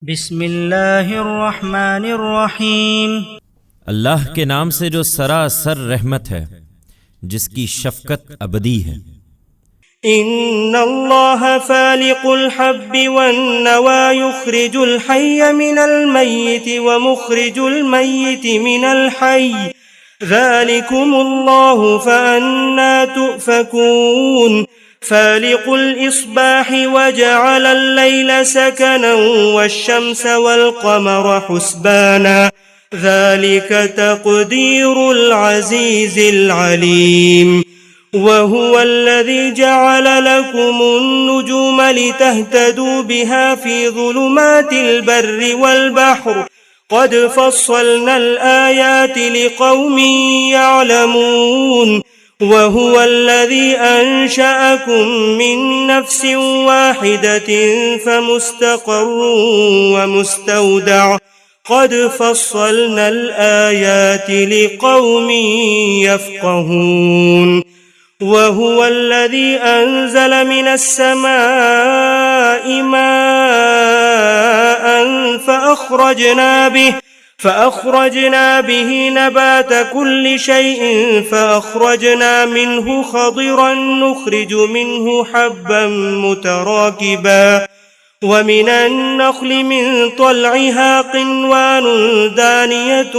بسم اللہ الرحمن الرحیم۔ اللہ کے نام سے جو سراسر رحمت ہے، جس کی شفقت ابدی ہے۔ ان اللہ فالق الحب والنوى يخرج الحي من الميت ومخرج الميت من الحي ذلكم الله فأنا تؤفكون فالق الإصباح وجعل الليل سكنا والشمس والقمر حسبانا ذلك تقدير العزيز العليم وهو الذي جعل لكم النجوم لتهتدوا بها في ظلمات البر والبحر قد فصلنا الآيات لقوم يعلمون وهو الذي أنشأكم من نفس واحدة فمستقر ومستودع قد فصلنا الآيات لقوم يفقهون وهو الذي أنزل من السماء ماء فأخرجنا به نبات كل شيء فأخرجنا منه خضرا نخرج منه حبا متراكبا ومن النخل من طلعها قنوان دانية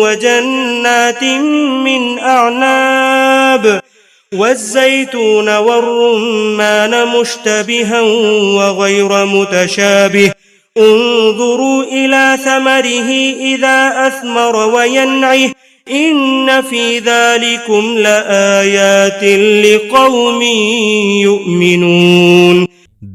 وجنات من أعناب والزيتون والرمان مشتبها وغير متشابه انظروا إلى ثمره إذا أثمر وينعه إن في ذلكم لآيات لقوم يؤمنون۔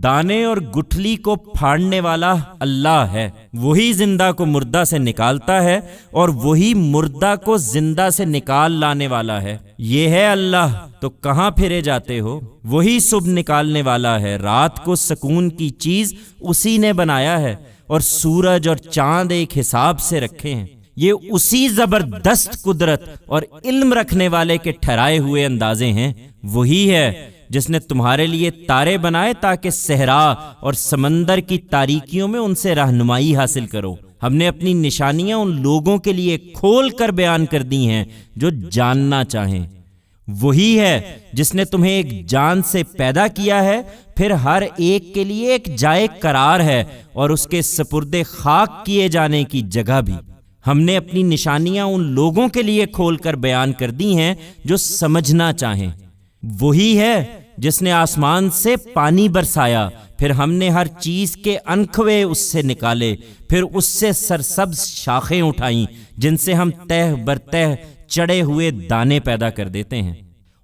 دانے اور گٹھلی کو پھاڑنے والا اللہ ہے، وہی زندہ کو مردہ سے نکالتا ہے اور وہی مردہ کو زندہ سے نکال لانے والا ہے۔ یہ ہے اللہ، تو کہاں پھرے جاتے ہو؟ وہی صبح نکالنے والا ہے، رات کو سکون کی چیز اسی نے بنایا ہے، اور سورج اور چاند ایک حساب سے رکھے ہیں۔ یہ اسی زبردست قدرت اور علم رکھنے والے کے ٹھہرائے ہوئے اندازے ہیں۔ وہی ہے جس نے تمہارے لیے تارے بنائے تاکہ صحرا اور سمندر کی تاریکیوں میں ان سے رہنمائی حاصل کرو۔ ہم نے اپنی نشانیاں ان لوگوں کے لیے کھول کر بیان کر دی ہیں جو جاننا چاہیں۔ وہی ہے جس نے تمہیں ایک جان سے پیدا کیا ہے، پھر ہر ایک کے لیے ایک جائے قرار ہے اور اس کے سپرد خاک کیے جانے کی جگہ بھی۔ ہم نے اپنی نشانیاں ان لوگوں کے لیے کھول کر بیان کر دی ہیں جو سمجھنا چاہیں۔ وہی ہے جس نے آسمان سے پانی برسایا، پھر ہم نے ہر چیز کے انکھوے اس سے نکالے، پھر اس سے سرسبز شاخیں اٹھائیں جن سے ہم تہ برتہ چڑے ہوئے دانے پیدا کر دیتے ہیں،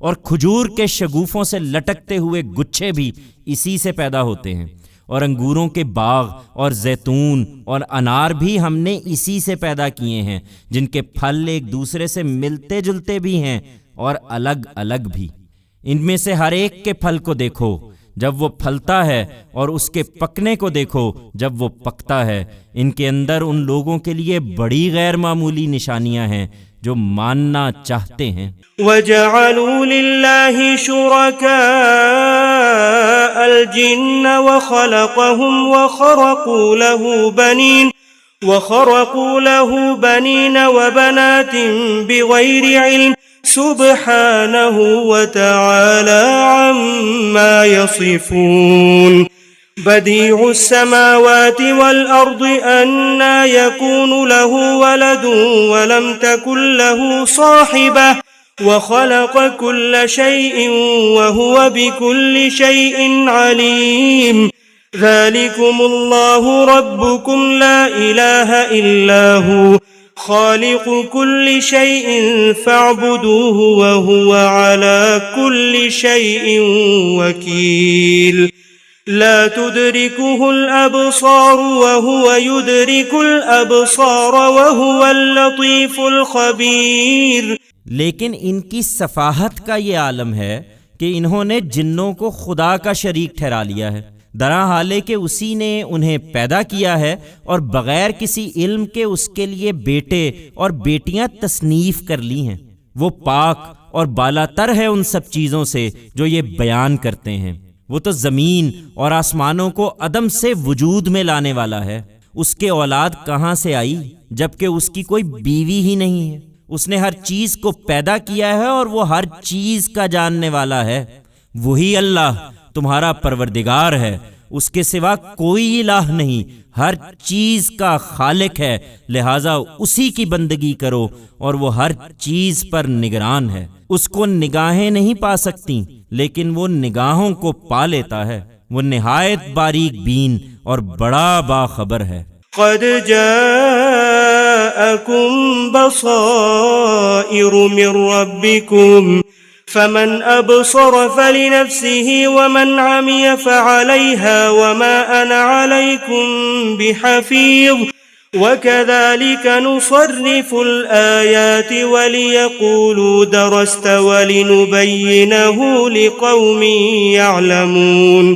اور کھجور کے شگوفوں سے لٹکتے ہوئے گچھے بھی اسی سے پیدا ہوتے ہیں، اور انگوروں کے باغ اور زیتون اور انار بھی ہم نے اسی سے پیدا کیے ہیں، جن کے پھل ایک دوسرے سے ملتے جلتے بھی ہیں اور الگ الگ بھی۔ ان میں سے ہر ایک کے پھل کو دیکھو جب وہ پھلتا ہے، اور اس کے پکنے کو دیکھو جب وہ پکتا ہے۔ ان کے اندر ان لوگوں کے لیے بڑی غیر معمولی نشانیاں ہیں جو ماننا چاہتے ہیں۔ وَجَعَلُوا لِلَّهِ شُرَكَاءَ الْجِنَّ وَخَلَقَهُمْ وَخَرَقُوا لَهُ بَنِينَ وَبَنَاتٍ بِغَيْرِ عِلْمٍ سبحانه وتعالى عما يصفون بديع السماوات والأرض أنى يكون له ولد ولم تكن له صاحبة وخلق كل شيء وهو بكل شيء عليم ذلكم الله ربكم لا إله إلا هو خالق كل شيء فاعبدوه وهو على كل شيء وكيل لا تدركه الأبصار وهو يدرك الأبصار وهو اللطيف الخبير۔ لیکن ان کی سفاہت کا یہ عالم ہے کہ انہوں نے جنوں کو خدا کا شریک ٹھہرا لیا ہے، درحال کہ اسی نے انہیں پیدا کیا ہے اور بغیر کسی علم کے اس کے لیے بیٹے اور بیٹیاں تصنیف کر لی ہیں۔ وہ پاک اور بالاتر ہے ان سب چیزوں سے جو یہ بیان کرتے ہیں۔ وہ تو زمین اور آسمانوں کو عدم سے وجود میں لانے والا ہے۔ اس کے اولاد کہاں سے آئی جبکہ اس کی کوئی بیوی ہی نہیں ہے؟ اس نے ہر چیز کو پیدا کیا ہے اور وہ ہر چیز کا جاننے والا ہے۔ وہی اللہ تمہارا پروردگار ہے، اس کے سوا کوئی الہ نہیں، ہر چیز کا خالق ہے، لہٰذا اسی کی بندگی کرو اور وہ ہر چیز پر نگران ہے۔ اس کو نگاہیں نہیں پا سکتی لیکن وہ نگاہوں کو پا لیتا ہے، وہ نہایت باریک بین اور بڑا باخبر ہے۔ قد جاءكم بصائر من ربكم فمن أبصر فلنفسه ومن عمي فعليها وما أنا عليكم بحفيظ وكذلك نصرف الآيات وليقولوا درست ولنبينه لقوم يعلمون۔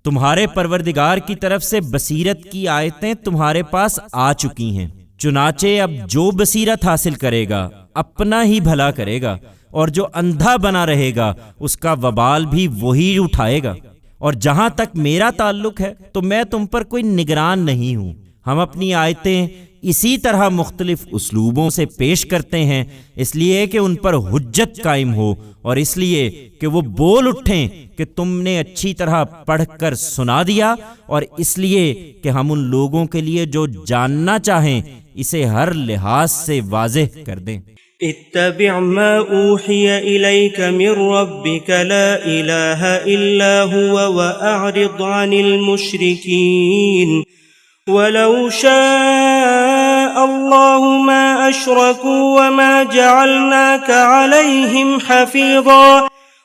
تمہارے پروردگار کی طرف سے بصیرت کی آیتیں تمہارے پاس آ چکی ہیں، چنانچہ اب جو بصیرت حاصل کرے گا اپنا ہی بھلا کرے گا، اور جو اندھا بنا رہے گا اس کا وبال بھی وہی اٹھائے گا۔ اور جہاں تک میرا تعلق ہے تو میں تم پر کوئی نگران نہیں ہوں۔ ہم اپنی آیتیں اسی طرح مختلف اسلوبوں سے پیش کرتے ہیں، اس لیے کہ ان پر حجت قائم ہو، اور اس لیے کہ وہ بول اٹھیں کہ تم نے اچھی طرح پڑھ کر سنا دیا، اور اس لیے کہ ہم ان لوگوں کے لیے جو جاننا چاہیں اسے ہر لحاظ سے واضح کر دیں۔ اتبع ما اوحی الیک من ربک لا الہ الا هو واعرض عن المشرکین ولو شاء اللہ ما اشرکوا وما جعلناک علیہم حفیظا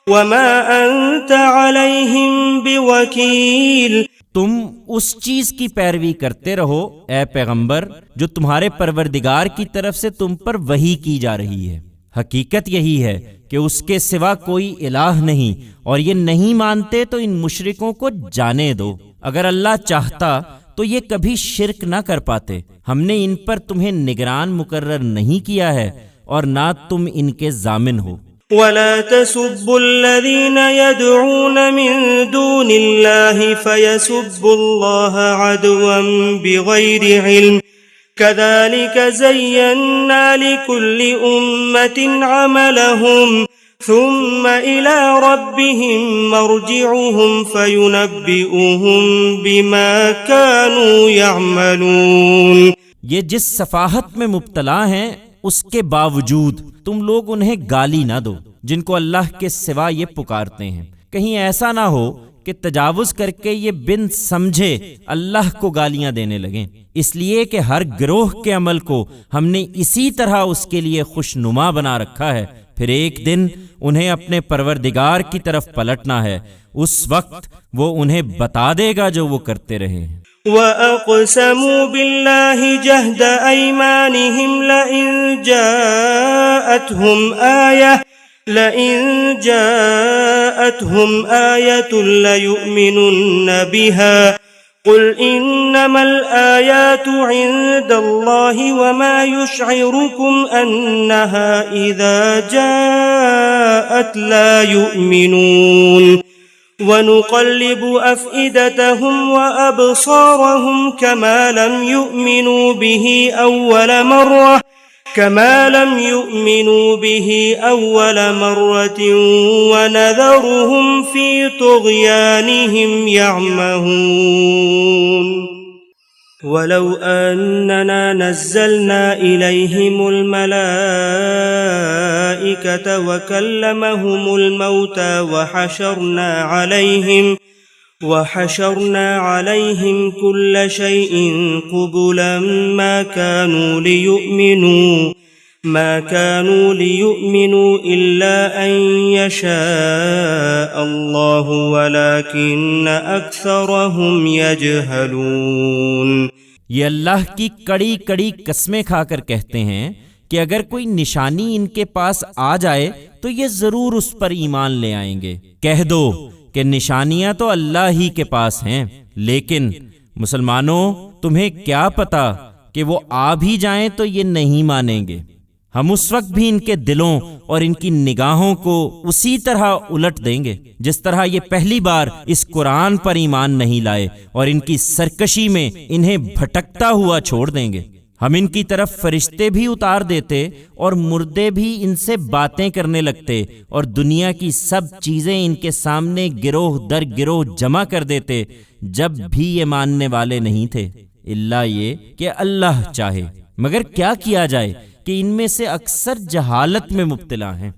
وما انت علیہم بوکیل۔ تم اس چیز کی پیروی کرتے رہو اے پیغمبر جو تمہارے پروردگار کی طرف سے تم پر وحی کی جا رہی ہے۔ حقیقت یہی ہے کہ اس کے سوا کوئی الہ نہیں، اور یہ نہیں مانتے تو ان مشرکوں کو جانے دو۔ اگر اللہ چاہتا تو یہ کبھی شرک نہ کر پاتے۔ ہم نے ان پر تمہیں نگران مقرر نہیں کیا ہے اور نہ تم ان کے ضامن ہو۔ ولا تسبوا الذين يدعون من دون الله فيسبوا الله عدوا بغير علم كذلك زينا لكل أمة عملهم ثم إلى ربهم مرجعهم فينبئهم بما كانوا يعملون۔ یہ جس سفاہت میں مبتلا ہیں اس کے باوجود تم لوگ انہیں گالی نہ دو جن کو اللہ کے سوا یہ پکارتے ہیں، کہیں ایسا نہ ہو کہ تجاوز کر کے یہ بن سمجھے اللہ کو گالیاں دینے لگیں، اس لیے کہ ہر گروہ کے عمل کو ہم نے اسی طرح اس کے لیے خوشنما بنا رکھا ہے، پھر ایک دن انہیں اپنے پروردگار کی طرف پلٹنا ہے، اس وقت وہ انہیں بتا دے گا جو وہ کرتے رہے ہیں۔ وَأَقْسَمُوا بِاللَّهِ جَهْدَ أَيْمَانِهِمْ لَئِن جَاءَتْهُمْ آيَةٌ لَيُؤْمِنُنَّ بِهَا قُلْ إِنَّمَا الْآيَاتُ عِندَ اللَّهِ وَمَا يُشْعِرُكُمْ أَنَّهَا إِذَا جَاءَتْ لَا يُؤْمِنُونَ وَنُقَلِّبُ أَفْئِدَتَهُمْ وَأَبْصَارَهُمْ كَمَا لَمْ يُؤْمِنُوا بِهِ أَوَّلَ مَرَّةٍ وَنَذَرُهُمْ فِي طُغْيَانِهِمْ يَعْمَهُونَ۔ وَلَوْ أَنَّنَا نَزَّلْنَا إِلَيْهِمُ الْمَلَائِكَةَ وَكَلَّمَهُمُ الْمَوْتَى وَحَشَرْنَا عَلَيْهِمْ كُلَّ شَيْءٍ قُبُلًا مَا كَانُوا لِيُؤْمِنُوا إِلَّا أَن يَشَاءَ اللَّهُ وَلَكِنَّ أَكْثَرَهُمْ يَجْهَلُونَ۔ یہ اللہ کی کڑی کڑی قسمیں کھا کر کہتے ہیں کہ اگر کوئی نشانی ان کے پاس آ جائے تو یہ ضرور اس پر ایمان لے آئیں گے۔ کہہ دو کہ نشانیاں تو اللہ ہی کے پاس ہیں، لیکن مسلمانوں تمہیں کیا پتا کہ وہ آ بھی جائیں تو یہ نہیں مانیں گے۔ ہم اس وقت بھی ان کے دلوں اور ان کی نگاہوں کو اسی طرح الٹ دیں گے جس طرح یہ پہلی بار اس قرآن پر ایمان نہیں لائے، اور ان کی سرکشی میں انہیں بھٹکتا ہوا چھوڑ دیں گے۔ ہم ان کی طرف فرشتے بھی اتار دیتے اور مردے بھی ان سے باتیں کرنے لگتے، اور دنیا کی سب چیزیں ان کے سامنے گروہ در گروہ جمع کر دیتے جب بھی یہ ماننے والے نہیں تھے، الا یہ کہ اللہ چاہے۔ مگر کیا کیا جائے کہ ان میں سے اکثر جہالت میں مبتلا ہیں۔